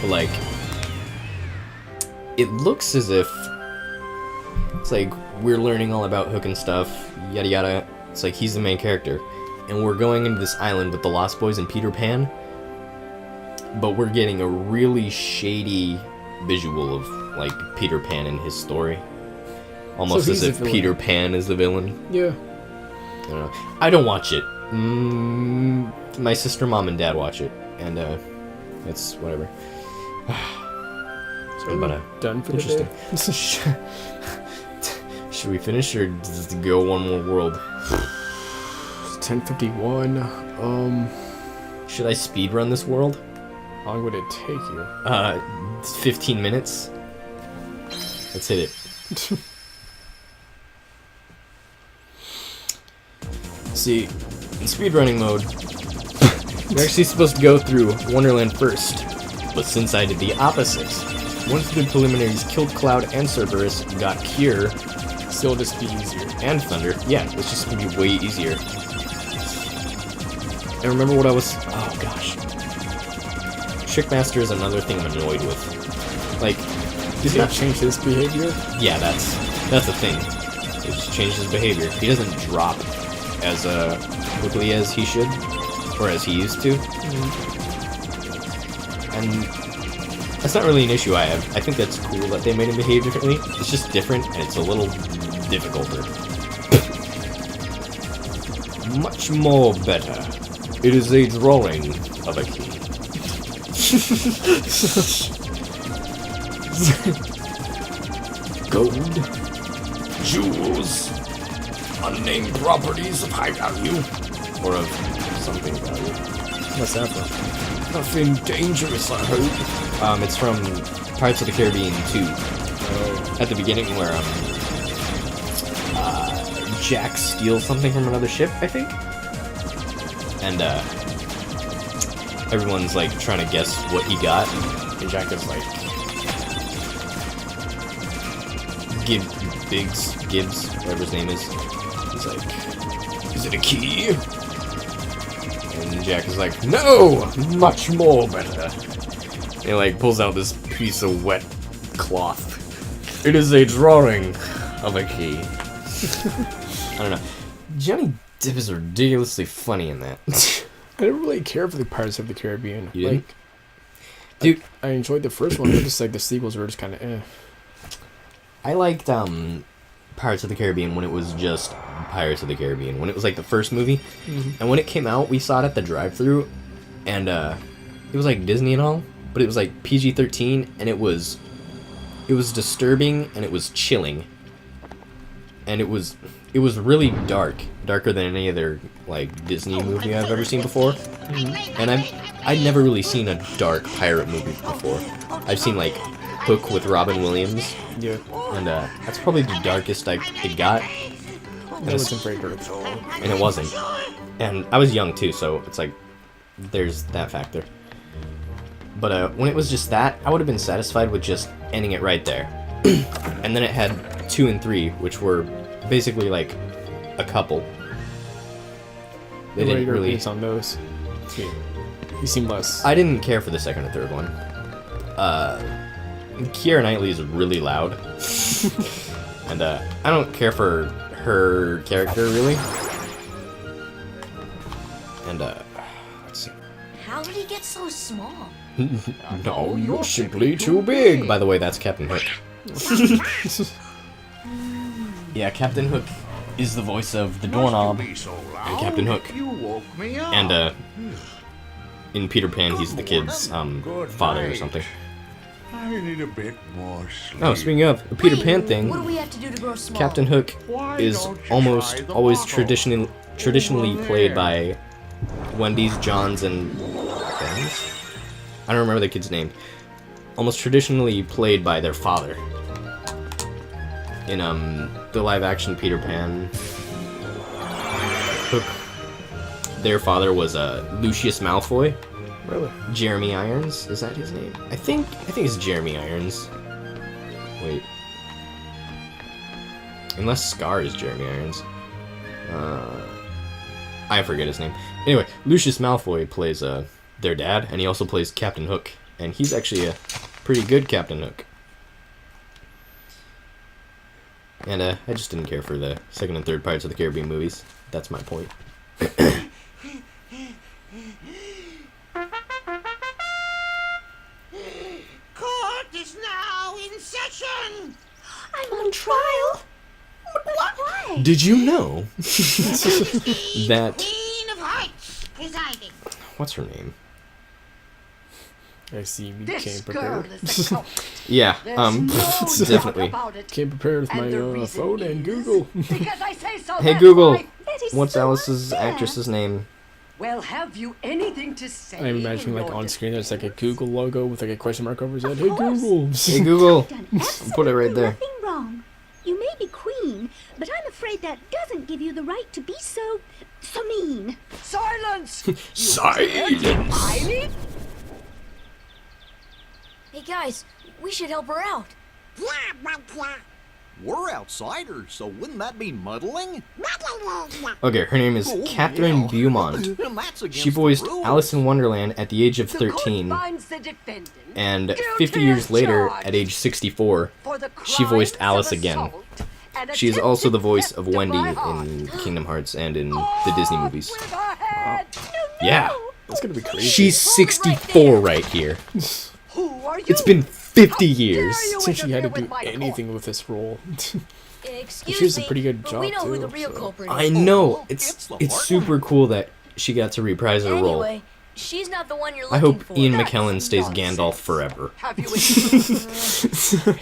Like, it looks as if it's like we're learning all about Hook and stuff, yada yada. It's like he's the main character, and we're going into this island with the Lost Boys and Peter Pan, but we're getting a really shady visual of like Peter Pan and his story, almost as if Peter Pan is the villain. Yeah. I don't know. I don't watch it. My sister, mom, and dad watch it, and it's whatever. So we're done for the day. Should we finish or just go one more world? It's 10:51. Should I speedrun this world? How long would it take you? 15 minutes. Let's hit it. See, in speedrunning mode, you're actually supposed to go through Wonderland first, but since I did the opposite, once the preliminaries killed Cloud and Cerberus, got Cure, Still just be easier. and Thunder, yeah, it's just gonna be way easier. And remember what I was... oh gosh. Trickmaster is another thing I'm annoyed with. Like, Did he change his behavior? yeah, that's the thing. It just changed his behavior. He doesn't drop as quickly as he should, or as he used to. And that's not really an issue I have. I think that's cool that they made him behave differently. It's just different, and it's a little difficulter. Much more better. It is a drawing of a key. Gold, jewels, unnamed properties of high value, or of something value. What's that from? Nothing dangerous, I hope. It's from Pirates of the Caribbean 2. At the beginning, where Jack steals something from another ship, I think, and everyone's like trying to guess what he got, and Jack is like, Gibbs, whatever his name is. He's like, is it a key? And Jack is like, no! Much more better. And he like pulls out this piece of wet cloth. It is a drawing of a key. I don't know. Johnny Depp is ridiculously funny in that. I didn't really care for the Pirates of the Caribbean. You didn't? Like, dude, I enjoyed the first one, but just like the sequels were just kind of eh. I liked Pirates of the Caribbean when it was just Pirates of the Caribbean, when it was like the first movie. And when it came out, we saw it at the drive-thru, and it was like Disney and all, but it was like PG-13, and it was disturbing, and it was chilling, and it was really darker than any other like Disney movie I've ever seen before. And I'd never really seen a dark pirate movie before. I've seen like Hook with Robin Williams. Yeah. And that's probably the darkest it got. And it wasn't very good. And it wasn't. And I was young too, so it's like, there's that factor. But when it was just that, I would have been satisfied with just ending it right there. And then it had 2 and 3, which were basically like a couple. They didn't really... on those. You seem less... I didn't care for the second or third one. Keira Knightley is really loud. And I don't care for her character, really. And let's see. How did he get so small? No, you're simply too big. By the way, that's Captain Hook. Yeah, Captain Hook is the voice of the doorknob and Captain Hook. And in Peter Pan, he's the kid's father or something. I need a bit more sleep. Oh, speaking of the Peter Pan thing, What do we have to do to grow small? Captain Hook is almost always traditionally played by Wendy's, John's, and Ben's? I don't remember the kid's name. Almost traditionally played by their father. In the live-action Peter Pan, Hook, their father was Lucius Malfoy. Really? Jeremy Irons, is that his name? I think it's Jeremy Irons. Wait. Unless Scar is Jeremy Irons. I forget his name. Anyway, Lucius Malfoy plays their dad, and he also plays Captain Hook. And he's actually a pretty good Captain Hook. And I just didn't care for the second and third Pirates of the Caribbean movies. That's my point. Court is now in session. I'm on trial. Why? Did you know that... Queen of Hearts presiding. What's her name? I see you This came girl prepared. is the culprit. Yeah, There's no doubt definitely. about it. Came prepared with And the my reason phone and is Google. Because I say so. Hey that's Google, why. That is what's so Alice's unfair. actress's name? Well, have you anything to say? I'm imagining in like your on screen there's like a defense? Google logo with like a question mark over his head. Of Hey course. Google. Hey Google, Done put it right absolutely there. nothing wrong. You may be queen, but I'm afraid that doesn't give you the right to be so mean. Silence! Silence! Deny me? Hey guys, we should help her out. Blah, blah, blah. We're outsiders, so wouldn't that be muddling? Blah, blah, blah, blah. Okay, her name is Oh, Catherine yeah. Beaumont. And that's against She voiced the rules. Alice in Wonderland at the age of The court 13, finds the defendant and guilty 50 years as later, charged at age 64, for the she voiced crimes Alice of again. assault and she is also the attempted voice theft of Wendy my heart. in Kingdom Hearts and in the Disney movies. With her head. Yeah, That's gonna be crazy. she's 64 right here. Who are you? It's been 50 How dare years. you Since she had to interfere do with my anything with this role. Excuse She was a me, pretty good but job, we know who too, the real so- culprit I is. know, it's it's the it's hard super cool that she got to reprise her role. Anyway, she's not the one you're I looking hope for. Ian That's McKellen stays nonsense. Gandalf forever. Have you any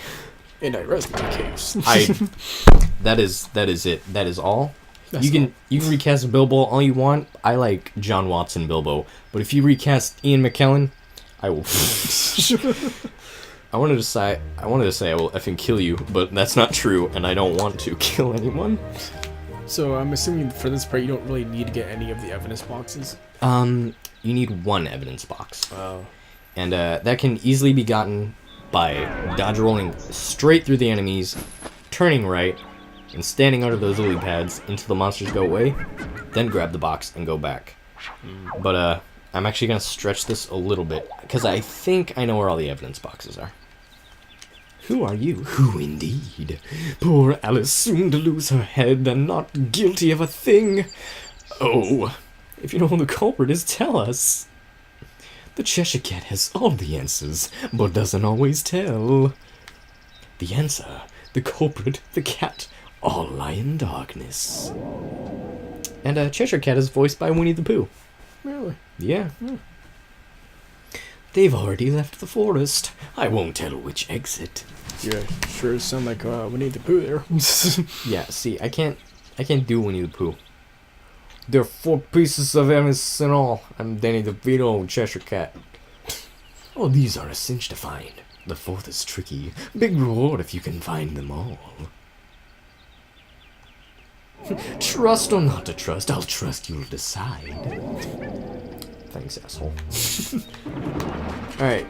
And I rest my case. That is it. That is all. That's You can recast Bilbo all you want. I like John Watson Bilbo, but if you recast Ian McKellen, I will. I wanted to say I will effing kill you, but that's not true, and I don't want to kill anyone. So I'm assuming for this part you don't really need to get any of the evidence boxes. You need one evidence box, Oh. and that can easily be gotten by dodge rolling straight through the enemies, turning right, and standing under those lily pads until the monsters go away, then grab the box and go back. But I'm actually gonna stretch this a little bit because I think I know where all the evidence boxes are. Who are you? Who indeed? Poor Alice soon to lose her head and not guilty of a thing. Oh, if you know who the culprit is, tell us. The Cheshire Cat has all the answers, but doesn't always tell. The answer, the culprit, the cat, all lie in darkness. And Cheshire Cat is voiced by Winnie the Pooh. Really? Yeah. They've already left the forest. I won't tell which exit. Yeah, sure sound like Winnie the Pooh there. Yeah, see, I can't do Winnie the Pooh. There are 4 pieces of evidence in all. I'm Danny DeVito, Cheshire Cat. Oh, these are a cinch to find. The 4th is tricky. Big reward if you can find them all. Trust or not to trust, I'll trust you'll decide. Thanks, asshole. Alright,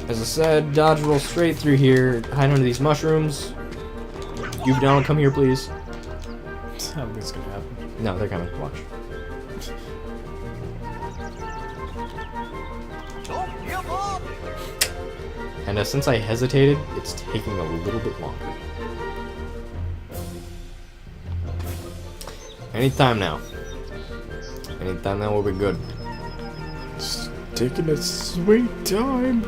as I said, dodge roll straight through here, hide under these mushrooms. You down, come here, please. I don't think it's gonna happen. No, they're coming. Watch. Don't give up! And since I hesitated, it's taking a little bit longer. Anytime now. Anytime now will be good. Just taking its sweet time.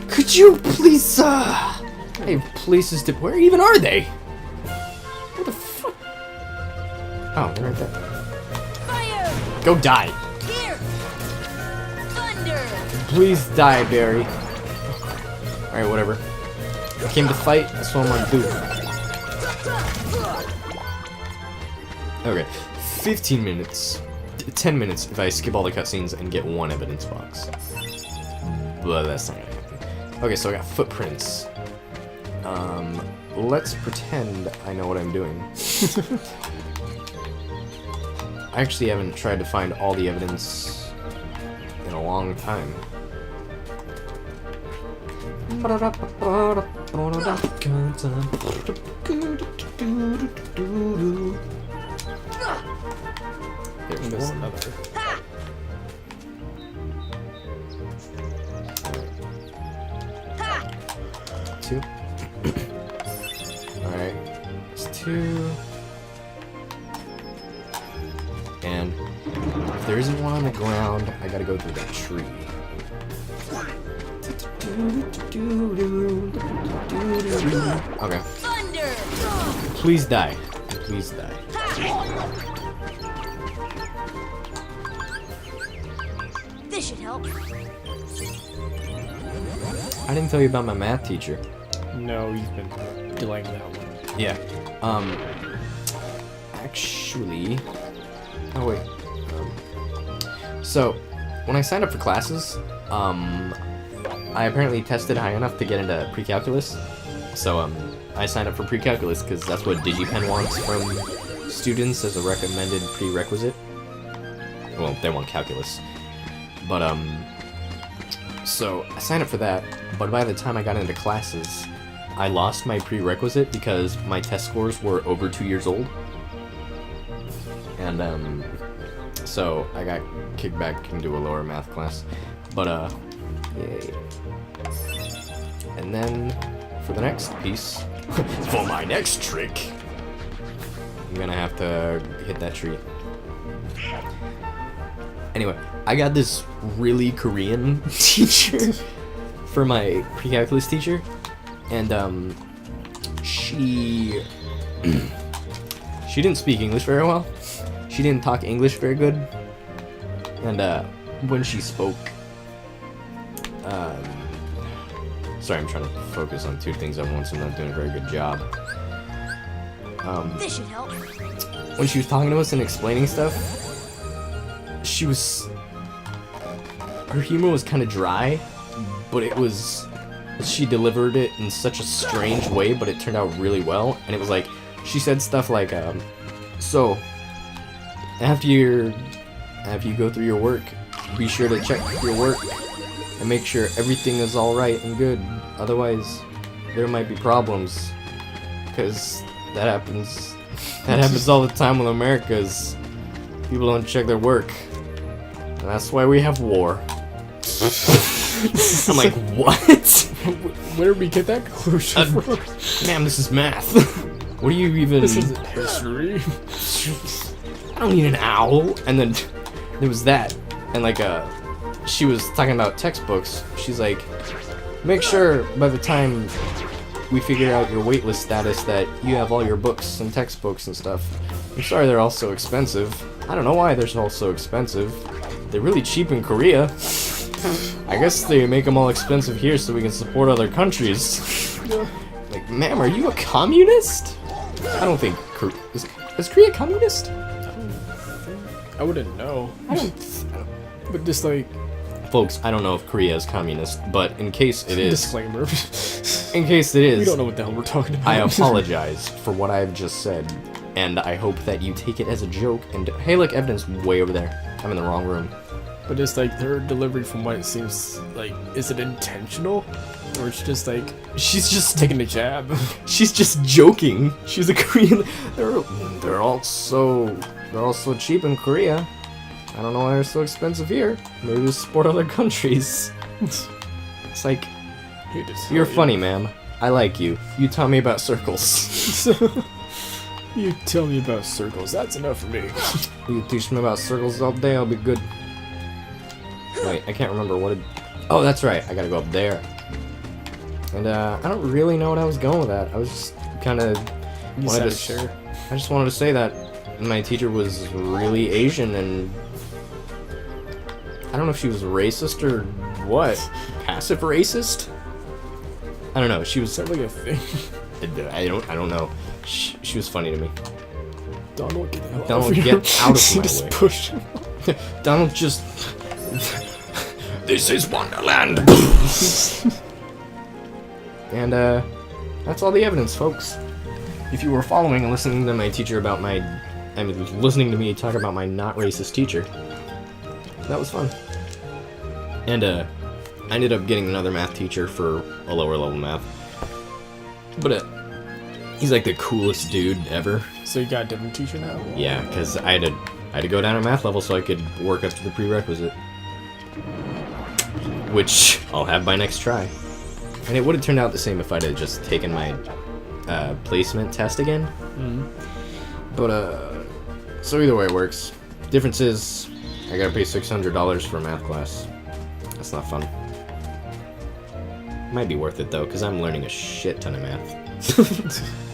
Could you please, I have places to... Where even are they? What the fuck? Oh, they're right there. Fire! Go die. Here! Thunder! Please die, Barry. Alright, whatever. I came to fight, that's what I'm gonna do. Okay, 15 minutes. 10 minutes if I skip all the cutscenes and get 1 evidence box. But that's not gonna happen. Okay, so I got footprints. Let's pretend I know what I'm doing. I actually haven't tried to find all the evidence in a long time. There's another. Two. Alright. It's two. And if there isn't one on the ground, I gotta go through that tree. Okay. Thunder! Please die. Please die. This should help. I didn't tell you about my math teacher. No, you've been delaying that one. Yeah. Actually. Oh wait. So, when I signed up for classes, I apparently tested high enough to get into pre-calculus. So, I signed up for pre-calculus because that's what DigiPen wants from students as a recommended prerequisite. Well, they want calculus. But, so I signed up for that, but by the time I got into classes, I lost my prerequisite because my test scores were over 2 years old. And, so I got kicked back into a lower math class. But, yay. And then, for the next piece, for my next trick, I'm gonna have to hit that tree. Anyway, I got this really Korean teacher for my pre-calculus teacher, and she didn't speak English very well. She didn't talk English very good, and when she spoke, sorry, I'm trying to focus on two things at once and not doing a very good job. This should help. When she was talking to us and explaining stuff, her humor was kind of dry, but she delivered it in such a strange way, but it turned out really well. And it was like, she said stuff like, so, after you go through your work, be sure to check your work and make sure everything is alright and good. Otherwise, there might be problems. Because that happens. That happens all the time with Americas. People don't check their work. And that's why we have war. I'm like, what? Where did we get that conclusion from? Ma'am, this is math. What do you even... This isn't history. I don't need an owl. And then there was that. And like, she was talking about textbooks. She's like, make sure by the time we figure out your waitlist status that you have all your books and textbooks and stuff. I'm sorry they're all so expensive. I don't know why they're all so expensive. They're really cheap in Korea. I guess they make them all expensive here so we can support other countries. Like, ma'am, are you a communist? I don't think is Korea communist? I wouldn't know. But just like, Folks, I don't know if Korea is communist, but in case it is, disclaimer. in case it is, We don't know what the hell we're talking about. I apologize for what I've just said, and I hope that you take it as a joke. And hey, look, evidence way over there. I'm in the wrong room. But just like their delivery, from what it seems like, is it intentional, or it's just like She's just taking a jab? She's just joking. She's a Korean. They're all so cheap in Korea. I don't know why they're so expensive here. Maybe to support other countries. It's like, you're funny, ma'am. I like you. You taught me about circles. You tell me about circles. That's enough for me. You teach me about circles all day, I'll be good. Wait, I can't remember what it... Oh, that's right. I gotta go up there. And, I don't really know what I was going with that. I was just kind of... I just wanted to say that my teacher was really Asian, and... I don't know if she was racist or what. Passive racist? I don't know. She was... Sounds like a thing. I don't know. She was funny to me. Donald, get the hell Donald, out of here. get out of my Just way. push him. Donald just... This is Wonderland! And, that's all the evidence, folks. If you were following and listening to my teacher about listening to me talk about my not racist teacher, that was fun. And, I ended up getting another math teacher for a lower level math. But, He's like the coolest dude ever. So you got a different teacher now? Yeah, because I had to go down a math level so I could work up to the prerequisite. Which I'll have by next try. And it would have turned out the same if I'd have just taken my placement test again. But, so either way it works. Difference is, I gotta pay $600 for a math class. That's not fun. Might be worth it though, because I'm learning a shit ton of math.